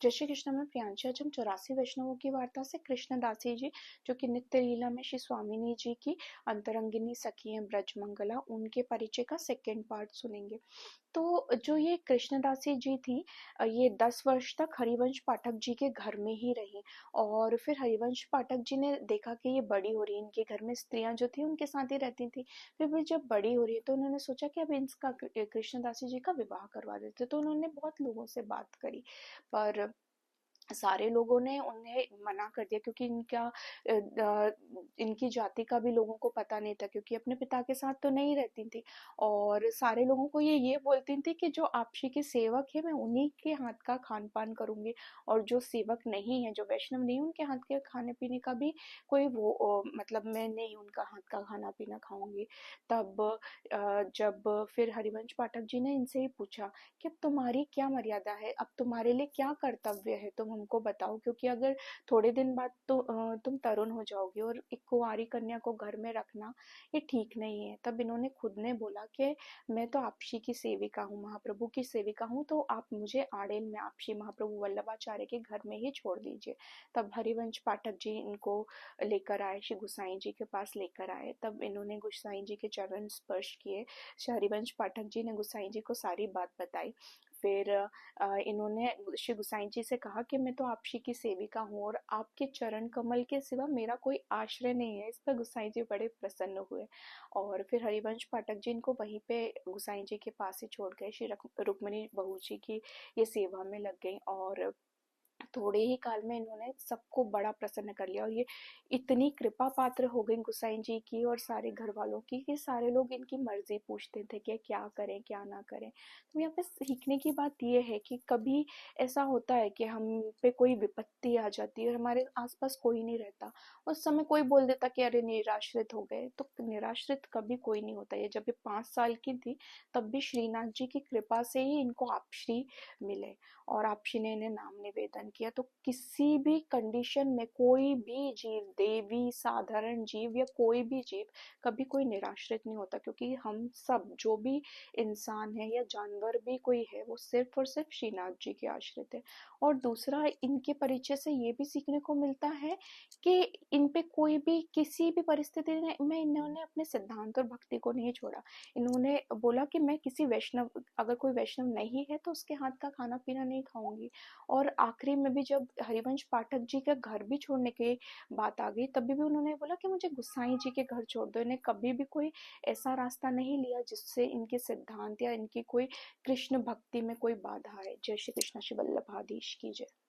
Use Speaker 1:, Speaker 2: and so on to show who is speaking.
Speaker 1: जय श्री कृष्ण में प्रियांशा। आज हम 84 वैष्णवों की वार्ता से कृष्णदासी जी, जो कि नित्य लीला में श्री स्वामिनी जी की अंतरंगिनी सखी हैं ब्रजमंगला, उनके परिचय का सेकेंड पार्ट सुनेंगे। तो जो ये कृष्णदासी जी थी, ये 10 वर्ष तक हरिवंश पाठक जी के घर में ही रही। और फिर हरिवंश पाठक जी ने देखा कि ये बड़ी हो रही, इनके घर में स्त्रियां जो थी उनके साथ ही रहती थी। फिर भी जब बड़ी हो रही है तो उन्होंने सोचा कि अब इसका कृष्णदासी जी का विवाह करवा देते। तो उन्होंने बहुत लोगों से बात करी, पर सारे लोगों ने उन्हें मना कर दिया, क्योंकि इनकी जाति का भी लोगों को पता नहीं था, क्योंकि अपने पिता के साथ तो नहीं रहती थी। और सारे लोगों को ये बोलती थी कि जो आपशी के सेवक है मैं उन्हीं के हाथ का खान पान करूंगी, और जो सेवक नहीं है, जो वैष्णव नहीं है, उनके हाथ के खाने पीने का भी कोई मतलब मैं नहीं उनका हाथ का खाना पीना खाऊंगी। तब जब फिर हरिवंश पाठक जी ने इनसे ही पूछा कि अब तुम्हारी क्या मर्यादा है, अब तुम्हारे लिए क्या कर्तव्य है, तुम हमको बताओ, क्योंकि अगर थोड़े दिन बाद तो तुम तरुण हो जाओगे, और एक कुंवारी कन्या को घर में रखना ये ठीक नहीं है। तब इन्होंने खुद ने बोला कि मैं तो आपशी की सेविका हूँ, महाप्रभु की सेविका हूँ, तो आप मुझे आड़ेल में आपशी महाप्रभु वल्लभाचार्य के घर में ही छोड़ दीजिए। तब हरिवंश पाठक जी इनको लेकर आए, श्री गुसाई जी के पास लेकर आए। तब इन्होंने गुसाई जी के चरण स्पर्श किए। हरिवंश पाठक जी ने गुसाई जी को सारी बात बताई। फिर इन्होंने श्री गुसाई जी से कहा कि मैं तो आपशी की सेविका हूँ और आपके चरण कमल के सिवा मेरा कोई आश्रय नहीं है। इस पर गुसाई जी बड़े प्रसन्न हुए, और फिर हरिवंश पाठक जी इनको वहीं पे गुसाई जी के पास ही छोड़ गए। श्री रुक्मिणी बहू जी की ये सेवा में लग गई, और थोड़े ही काल में इन्होंने सबको बड़ा प्रसन्न कर लिया। और ये इतनी कृपा पात्र हो गई गुसाई जी की और सारे घर वालों की, कि सारे लोग इनकी मर्जी पूछते थे कि क्या करें क्या ना करें। तो यहाँ पे सीखने की बात ये है कि कभी ऐसा होता है कि हम पे कोई विपत्ति आ जाती है और हमारे आसपास कोई नहीं रहता, उस समय कोई बोल देता कि अरे निराश्रित हो गए। तो निराश्रित कभी कोई नहीं होता। ये जब ये 5 साल की थी तब भी श्रीनाथ जी की कृपा से ही इनको आपश्री मिले, और आपशी ने इन्हें नाम निवेदन किया। तो किसी भी कंडीशन में कोई भी जीव, देवी, साधारण जीव या कोई भी जीव, कभी कोई निराश्रित नहीं होता, क्योंकि हम सब जो भी इंसान है या जानवर भी कोई है, वो सिर्फ और सिर्फ श्रीनाथ जी के आश्रित है। और दूसरा, इनके परिचय से ये भी सीखने को मिलता है कि इन पे कोई भी किसी भी परिस्थिति में इन्होंने अपने सिद्धांत और भक्ति को नहीं छोड़ा। इन्होंने बोला कि मैं किसी वैष्णव, अगर कोई वैष्णव नहीं है तो उसके हाथ का खाना पीना नहीं खाऊंगी। और आखिरी में भी जब हरिवंश पाठक जी का घर भी छोड़ने की बात आ गई, तभी भी उन्होंने बोला कि मुझे गुसाई जी के घर छोड़ दो। इन्हें कभी भी कोई ऐसा रास्ता नहीं लिया जिससे इनके सिद्धांत या इनकी कोई कृष्ण भक्ति में कोई बाधा है। जय श्री कृष्ण। श्री वल्लभाधीश की जय।